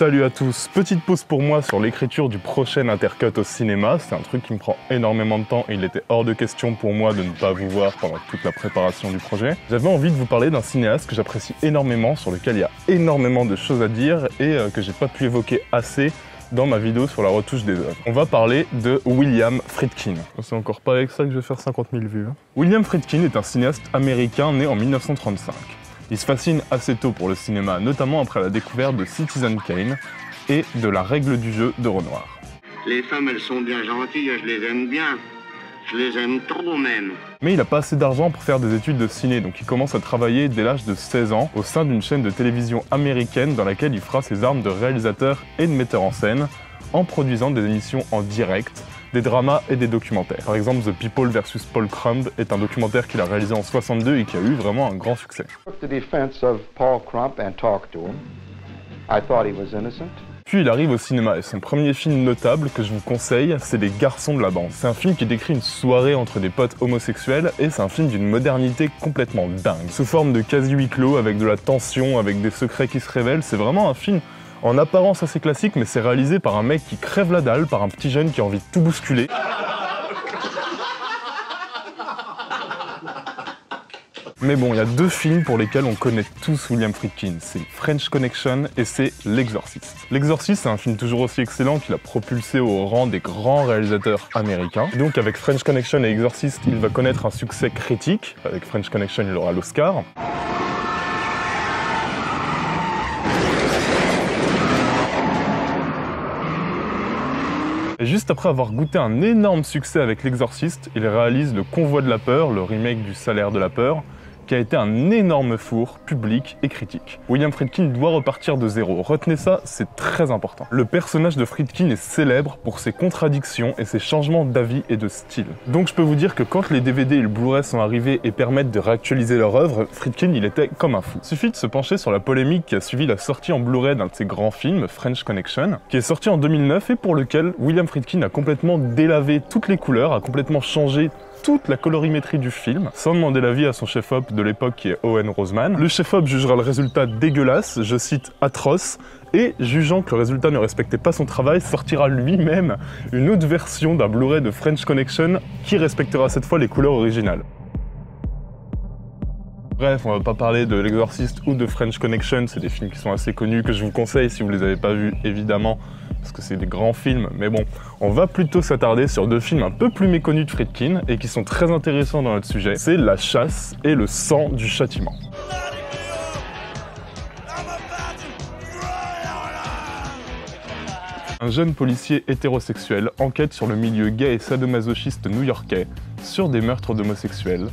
Salut à tous, petite pause pour moi sur l'écriture du prochain Intercut au cinéma. C'est un truc qui me prend énormément de temps et il était hors de question pour moi de ne pas vous voir pendant toute la préparation du projet. J'avais envie de vous parler d'un cinéaste que j'apprécie énormément, sur lequel il y a énormément de choses à dire et que j'ai pas pu évoquer assez dans ma vidéo sur la retouche des œuvres. On va parler de William Friedkin. C'est encore pas avec ça que je vais faire 50 000 vues. William Friedkin est un cinéaste américain né en 1935. Il se fascine assez tôt pour le cinéma, notamment après la découverte de Citizen Kane et de La règle du jeu de Renoir. Les femmes, elles sont bien gentilles, je les aime bien. Je les aime trop même. Mais il n'a pas assez d'argent pour faire des études de ciné, donc il commence à travailler dès l'âge de 16 ans au sein d'une chaîne de télévision américaine dans laquelle il fera ses armes de réalisateur et de metteur en scène, en produisant des émissions en direct, des dramas et des documentaires. Par exemple, The People vs Paul Crumb est un documentaire qu'il a réalisé en 62 et qui a eu vraiment un grand succès. Puis il arrive au cinéma et son premier film notable que je vous conseille, c'est Les Garçons de la bande. C'est un film qui décrit une soirée entre des potes homosexuels et c'est un film d'une modernité complètement dingue. Sous forme de quasi huis clos, avec de la tension, avec des secrets qui se révèlent, c'est vraiment un film en apparence assez classique, mais c'est réalisé par un mec qui crève la dalle, par un petit jeune qui a envie de tout bousculer. Mais bon, il y a deux films pour lesquels on connaît tous William Friedkin, c'est French Connection et c'est L'Exorciste. L'Exorciste, c'est un film toujours aussi excellent qui l'a propulsé au rang des grands réalisateurs américains. Et donc avec French Connection et Exorciste, il va connaître un succès critique. Avec French Connection, il aura l'Oscar. Et juste après avoir goûté un énorme succès avec L'Exorciste, il réalise Le Convoi de la peur, le remake du Salaire de la peur, qui a été un énorme four, public et critique. William Friedkin doit repartir de zéro. Retenez ça, c'est très important. Le personnage de Friedkin est célèbre pour ses contradictions et ses changements d'avis et de style. Donc je peux vous dire que quand les DVD et le Blu-ray sont arrivés et permettent de réactualiser leur œuvre, Friedkin il était comme un fou. Il suffit de se pencher sur la polémique qui a suivi la sortie en Blu-ray d'un de ses grands films, French Connection, qui est sorti en 2009 et pour lequel William Friedkin a complètement délavé toutes les couleurs, a complètement changé toute la colorimétrie du film, sans demander l'avis à son chef-op de l'époque qui est Owen Roseman. Le chef-op jugera le résultat dégueulasse, je cite atroce, et jugeant que le résultat ne respectait pas son travail, sortira lui-même une autre version d'un Blu-ray de French Connection qui respectera cette fois les couleurs originales. Bref, on va pas parler de L'Exorciste ou de French Connection, c'est des films qui sont assez connus, que je vous conseille si vous les avez pas vus, évidemment, parce que c'est des grands films, mais bon, on va plutôt s'attarder sur deux films un peu plus méconnus de Friedkin et qui sont très intéressants dans notre sujet, c'est La chasse et Le sang du châtiment. Un jeune policier hétérosexuel enquête sur le milieu gay et sadomasochiste new-yorkais, sur des meurtres d'homosexuels,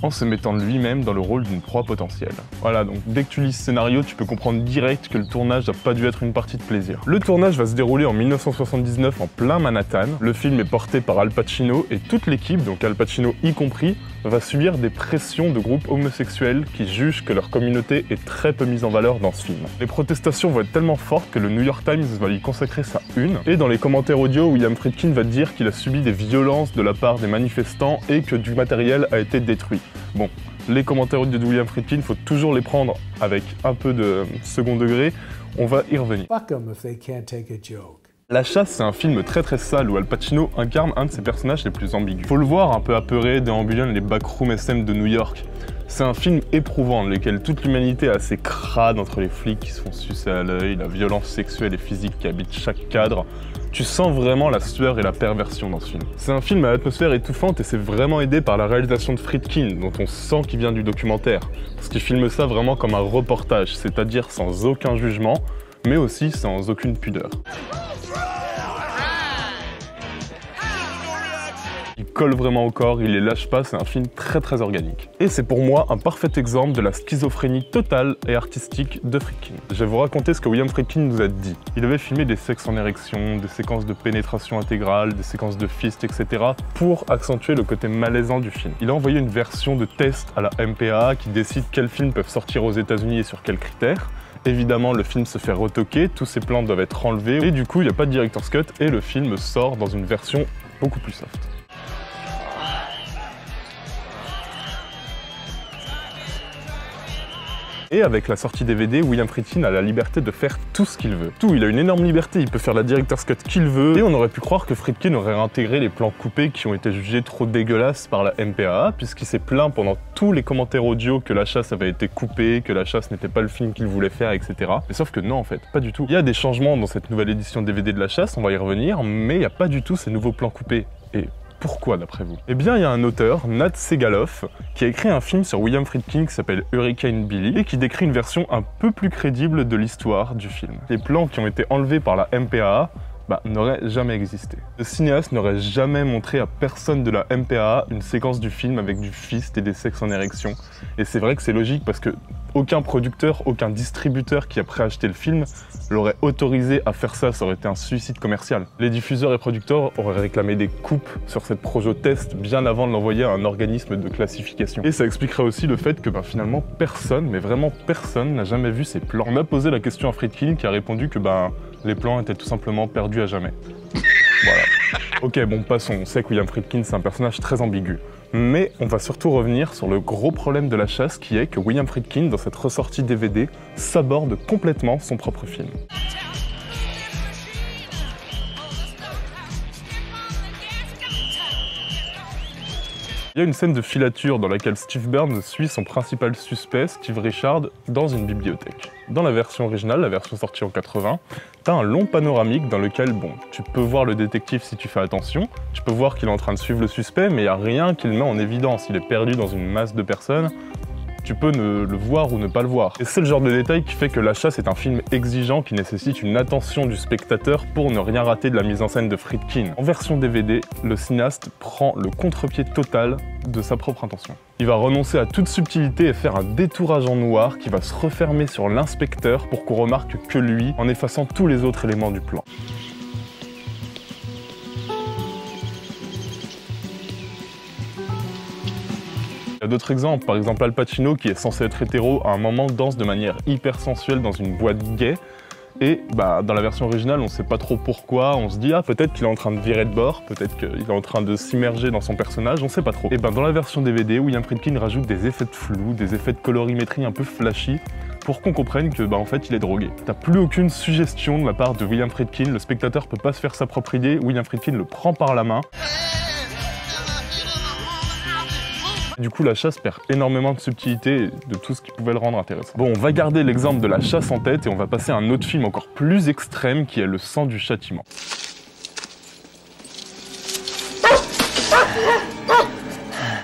en se mettant lui-même dans le rôle d'une proie potentielle. Voilà, donc dès que tu lis ce scénario, tu peux comprendre direct que le tournage n'a pas dû être une partie de plaisir. Le tournage va se dérouler en 1979 en plein Manhattan. Le film est porté par Al Pacino et toute l'équipe, donc Al Pacino y compris, va subir des pressions de groupes homosexuels qui jugent que leur communauté est très peu mise en valeur dans ce film. Les protestations vont être tellement fortes que le New York Times va y consacrer sa une. Et dans les commentaires audio, William Friedkin va dire qu'il a subi des violences de la part des manifestants et que du matériel a été détruit. Bon, les commentaires audio de William Friedkin, il faut toujours les prendre avec un peu de second degré. On va y revenir. La chasse, c'est un film très sale où Al Pacino incarne un de ses personnages les plus ambigus. Faut le voir un peu apeuré, déambulant les backrooms SM de New York. C'est un film éprouvant dans lequel toute l'humanité est assez crade entre les flics qui se font sucer à l'œil, la violence sexuelle et physique qui habite chaque cadre. Tu sens vraiment la sueur et la perversion dans ce film. C'est un film à l'atmosphère étouffante et c'est vraiment aidé par la réalisation de Friedkin, dont on sent qu'il vient du documentaire. Parce qu'il filme ça vraiment comme un reportage, c'est-à-dire sans aucun jugement, mais aussi sans aucune pudeur. Il colle vraiment au corps, il les lâche pas, c'est un film très organique. Et c'est pour moi un parfait exemple de la schizophrénie totale et artistique de Friedkin. Je vais vous raconter ce que William Friedkin nous a dit. Il avait filmé des sexes en érection, des séquences de pénétration intégrale, des séquences de fist, etc. pour accentuer le côté malaisant du film. Il a envoyé une version de test à la MPAA qui décide quels films peuvent sortir aux États-Unis et sur quels critères. Évidemment, le film se fait retoquer, tous ces plans doivent être enlevés et du coup, il n'y a pas de director's cut et le film sort dans une version beaucoup plus soft. Et avec la sortie DVD, William Friedkin a la liberté de faire tout ce qu'il veut. Tout, il a une énorme liberté, il peut faire la director's cut qu'il veut, et on aurait pu croire que Friedkin aurait intégré les plans coupés qui ont été jugés trop dégueulasses par la MPAA, puisqu'il s'est plaint pendant tous les commentaires audio que La Chasse avait été coupée, que La Chasse n'était pas le film qu'il voulait faire, etc. Mais sauf que non, en fait, pas du tout. Il y a des changements dans cette nouvelle édition DVD de La Chasse, on va y revenir, mais il n'y a pas du tout ces nouveaux plans coupés. Et pourquoi, d'après vous? Eh bien, il y a un auteur, Nat Segaloff, qui a écrit un film sur William Friedkin qui s'appelle Hurricane Billy et qui décrit une version un peu plus crédible de l'histoire du film. Les plans qui ont été enlevés par la MPAA n'aurait jamais existé. Le cinéaste n'aurait jamais montré à personne de la MPAA une séquence du film avec du fist et des sexes en érection. Et c'est vrai que c'est logique parce que aucun producteur, aucun distributeur qui a préacheté le film l'aurait autorisé à faire ça, ça aurait été un suicide commercial. Les diffuseurs et producteurs auraient réclamé des coupes sur cette projo test bien avant de l'envoyer à un organisme de classification. Et ça expliquerait aussi le fait que finalement personne, mais vraiment personne, n'a jamais vu ces plans. On a posé la question à Friedkin qui a répondu que les plans étaient tout simplement perdus à jamais. Voilà. Ok, bon, passons. On sait que William Friedkin, c'est un personnage très ambigu. Mais on va surtout revenir sur le gros problème de La Chasse, qui est que William Friedkin, dans cette ressortie DVD, s'aborde complètement son propre film. Il y a une scène de filature dans laquelle Steve Burns suit son principal suspect, Steve Richard, dans une bibliothèque. Dans la version originale, la version sortie en 80, t'as un long panoramique dans lequel, tu peux voir le détective si tu fais attention, tu peux voir qu'il est en train de suivre le suspect, mais il n'y a rien qui le met en évidence, il est perdu dans une masse de personnes. Tu peux le voir ou ne pas le voir. Et c'est le genre de détail qui fait que La Chasse est un film exigeant qui nécessite une attention du spectateur pour ne rien rater de la mise en scène de Friedkin. En version DVD, le cinéaste prend le contre-pied total de sa propre intention. Il va renoncer à toute subtilité et faire un détourage en noir qui va se refermer sur l'inspecteur pour qu'on remarque que lui, en effaçant tous les autres éléments du plan. Il y a d'autres exemples, par exemple Al Pacino qui est censé être hétéro, à un moment danse de manière hyper sensuelle dans une boîte gay, et dans la version originale on sait pas trop pourquoi, on se dit peut-être qu'il est en train de virer de bord, peut-être qu'il est en train de s'immerger dans son personnage, on sait pas trop. Et dans la version DVD, William Friedkin rajoute des effets de flou, des effets de colorimétrie un peu flashy, pour qu'on comprenne que en fait il est drogué. T'as plus aucune suggestion de la part de William Friedkin, le spectateur peut pas se faire sa propre idée, William Friedkin le prend par la main. Du coup, La Chasse perd énormément de subtilité et de tout ce qui pouvait le rendre intéressant. Bon, on va garder l'exemple de La Chasse en tête et on va passer à un autre film encore plus extrême qui est Le Sang du Châtiment.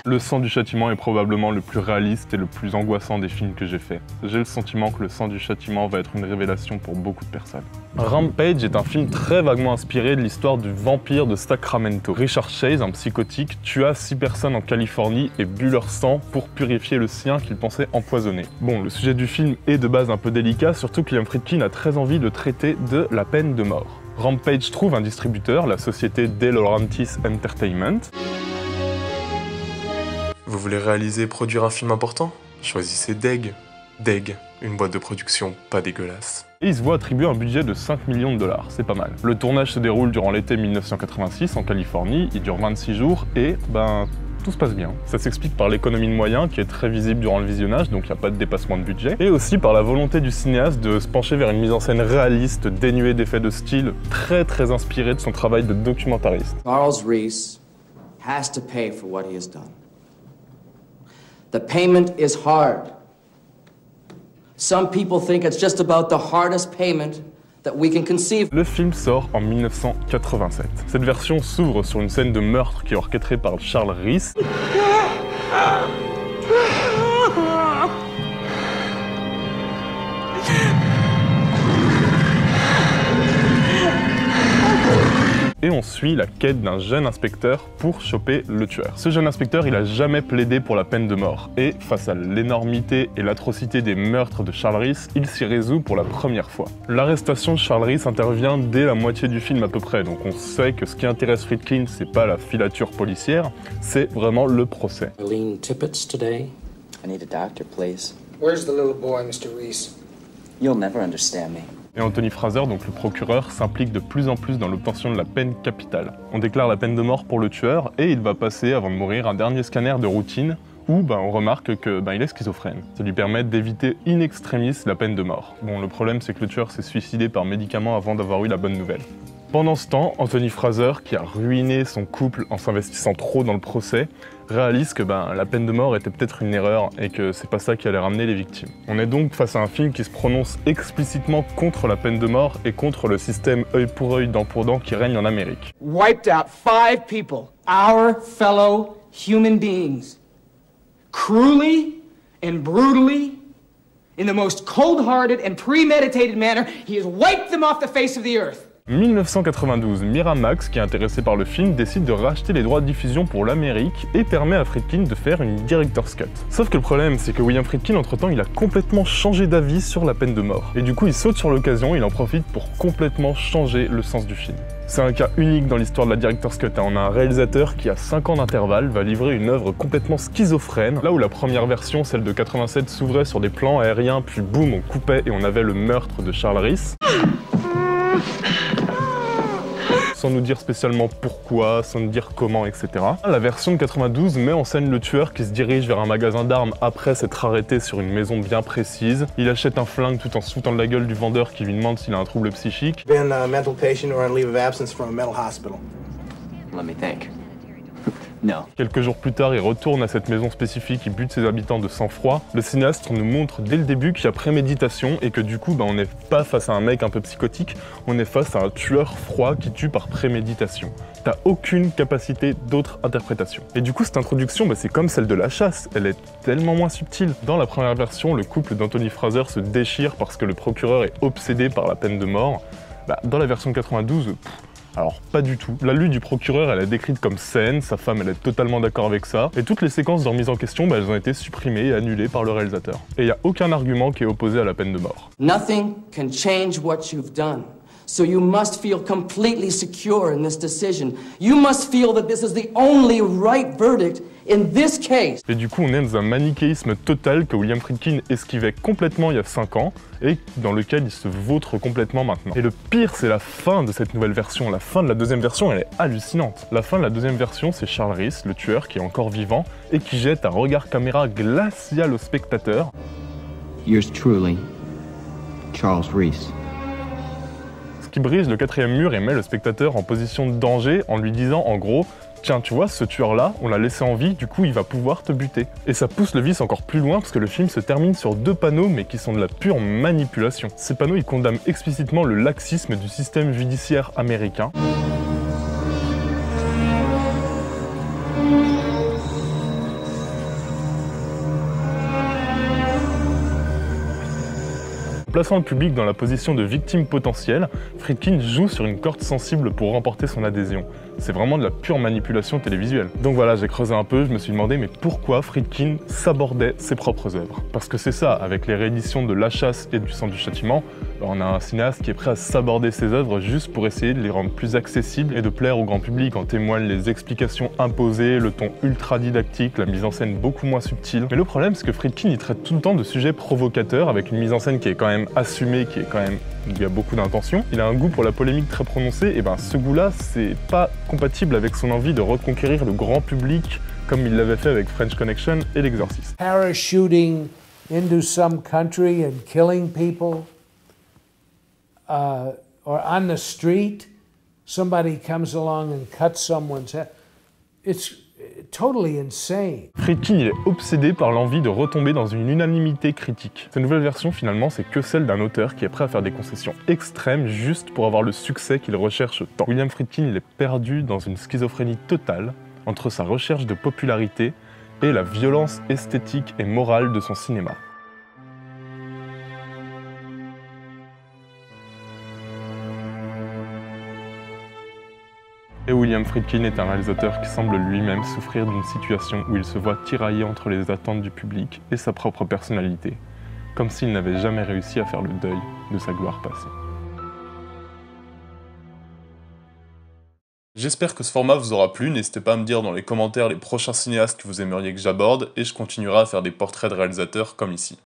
Le Sang du Châtiment est probablement le plus réaliste et le plus angoissant des films que j'ai fait. J'ai le sentiment que Le Sang du Châtiment va être une révélation pour beaucoup de personnes. Rampage est un film très vaguement inspiré de l'histoire du vampire de Sacramento. Richard Chase, un psychotique, tua 6 personnes en Californie et but leur sang pour purifier le sien qu'il pensait empoisonné. Bon, le sujet du film est de base un peu délicat, surtout que William Friedkin a très envie de traiter de la peine de mort. Rampage trouve un distributeur, la société De Laurentiis Entertainment. Vous voulez réaliser et produire un film important? Choisissez Deg. Deg, une boîte de production pas dégueulasse. Et il se voit attribuer un budget de 5 millions de dollars, c'est pas mal. Le tournage se déroule durant l'été 1986 en Californie, il dure 26 jours et tout se passe bien. Ça s'explique par l'économie de moyens qui est très visible durant le visionnage, donc il n'y a pas de dépassement de budget, et aussi par la volonté du cinéaste de se pencher vers une mise en scène réaliste, dénuée d'effets de style, très inspirée de son travail de documentariste. Charles Reese has to pay for what he has done. The payment is hard. Some people think it's just about the hardest payment that we can conceive. Le film sort en 1987. Cette version s'ouvre sur une scène de meurtre qui est orchestrée par Charles Reese. Et on suit la quête d'un jeune inspecteur pour choper le tueur. Ce jeune inspecteur, il a jamais plaidé pour la peine de mort. Et face à l'énormité et l'atrocité des meurtres de Charles Reese, il s'y résout pour la première fois. L'arrestation de Charles Reese intervient dès la moitié du film à peu près, donc on sait que ce qui intéresse Friedkin, c'est pas la filature policière, c'est vraiment le procès. Eileen Tippett today. I need a doctor, please. Where's the little boy, Mr. Reese? You'll never understand me. Et Anthony Fraser, donc le procureur, s'implique de plus en plus dans l'obtention de la peine capitale. On déclare la peine de mort pour le tueur et il va passer, avant de mourir, un dernier scanner de routine où on remarque que il est schizophrène. Ça lui permet d'éviter in extremis la peine de mort. Bon, le problème c'est que le tueur s'est suicidé par médicament avant d'avoir eu la bonne nouvelle. Pendant ce temps, Anthony Fraser, qui a ruiné son couple en s'investissant trop dans le procès, réalise que la peine de mort était peut-être une erreur et que c'est pas ça qui allait ramener les victimes. On est donc face à un film qui se prononce explicitement contre la peine de mort et contre le système œil pour œil, dent pour dent qui règne en Amérique. Wiped out 5 people, our fellow human beings, cruelly and brutally, in the most cold-hearted and premeditated manner. He has wiped them off the face of the earth. 1992, Miramax, qui est intéressé par le film, décide de racheter les droits de diffusion pour l'Amérique et permet à Friedkin de faire une director's cut. Sauf que le problème, c'est que William Friedkin, entre-temps, il a complètement changé d'avis sur la peine de mort. Et du coup, il saute sur l'occasion, il en profite pour complètement changer le sens du film. C'est un cas unique dans l'histoire de la director's cut. On a un réalisateur qui, à 5 ans d'intervalle, va livrer une œuvre complètement schizophrène. Là où la première version, celle de 87, s'ouvrait sur des plans aériens, puis boum, on coupait et on avait le meurtre de Charles Rees. Sans nous dire spécialement pourquoi, sans nous dire comment, etc. La version de 92 met en scène le tueur qui se dirige vers un magasin d'armes après s'être arrêté sur une maison bien précise. Il achète un flingue tout en se foutant de la gueule du vendeur qui lui demande s'il a un trouble psychique. Been a mental patient or on leave of absence from a mental hospital. Let me think. No. Quelques jours plus tard, il retourne à cette maison spécifique, il bute ses habitants de sang-froid. Le cinéaste nous montre dès le début qu'il y a préméditation et que du coup, on n'est pas face à un mec un peu psychotique, on est face à un tueur froid qui tue par préméditation. T'as aucune capacité d'autre interprétation. Et du coup, cette introduction, c'est comme celle de La Chasse, elle est tellement moins subtile. Dans la première version, le couple d'Anthony Fraser se déchire parce que le procureur est obsédé par la peine de mort. Dans la version de 92, alors pas du tout. La lutte du procureur, elle est décrite comme saine, sa femme elle est totalement d'accord avec ça, et toutes les séquences de remise en question, elles ont été supprimées et annulées par le réalisateur. Et il n'y a aucun argument qui est opposé à la peine de mort. Nothing can change what you've done. So you must feel completely secure in this decision. You must feel that this is the only right verdict in this case. Et du coup, on est dans un manichéisme total que William Friedkin esquivait complètement il y a 5 ans et dans lequel il se vautre complètement maintenant. Et le pire, c'est la fin de cette nouvelle version. La fin de la deuxième version, elle est hallucinante. La fin de la deuxième version, c'est Charles Rees, le tueur, qui est encore vivant et qui jette un regard caméra glacial au spectateur. Yours truly, Charles Rees. Qui brise le quatrième mur et met le spectateur en position de danger en lui disant en gros « Tiens, tu vois, ce tueur-là, on l'a laissé en vie, du coup il va pouvoir te buter. » Et ça pousse le vice encore plus loin parce que le film se termine sur 2 panneaux mais qui sont de la pure manipulation. Ces panneaux, ils condamnent explicitement le laxisme du système judiciaire américain. Plaçant le public dans la position de victime potentielle, Friedkin joue sur une corde sensible pour remporter son adhésion. C'est vraiment de la pure manipulation télévisuelle. Donc voilà, j'ai creusé un peu, je me suis demandé mais pourquoi Friedkin sabordait ses propres œuvres? Parce que c'est ça, avec les rééditions de La Chasse et du Sang du Châtiment, on a un cinéaste qui est prêt à saborder ses œuvres juste pour essayer de les rendre plus accessibles et de plaire au grand public. En témoignent les explications imposées, le ton ultra didactique, la mise en scène beaucoup moins subtile. Mais le problème, c'est que Friedkin, il traite tout le temps de sujets provocateurs avec une mise en scène qui est quand même assumée, qui est quand même... il y a beaucoup d'intention. Il a un goût pour la polémique très prononcé, et ce goût-là, c'est pas compatible avec son envie de reconquérir le grand public comme il l'avait fait avec French Connection et L'Exorciste. Parachuting into some country and killing people, or on the street, somebody comes along and cuts someone's head. It's totally insane. Friedkin il est obsédé par l'envie de retomber dans une unanimité critique. Cette nouvelle version, finalement, c'est que celle d'un auteur qui est prêt à faire des concessions extrêmes juste pour avoir le succès qu'il recherche tant. William Friedkin il est perdu dans une schizophrénie totale entre sa recherche de popularité et la violence esthétique et morale de son cinéma. Et William Friedkin est un réalisateur qui semble lui-même souffrir d'une situation où il se voit tiraillé entre les attentes du public et sa propre personnalité, comme s'il n'avait jamais réussi à faire le deuil de sa gloire passée. J'espère que ce format vous aura plu, n'hésitez pas à me dire dans les commentaires les prochains cinéastes que vous aimeriez que j'aborde, et je continuerai à faire des portraits de réalisateurs comme ici.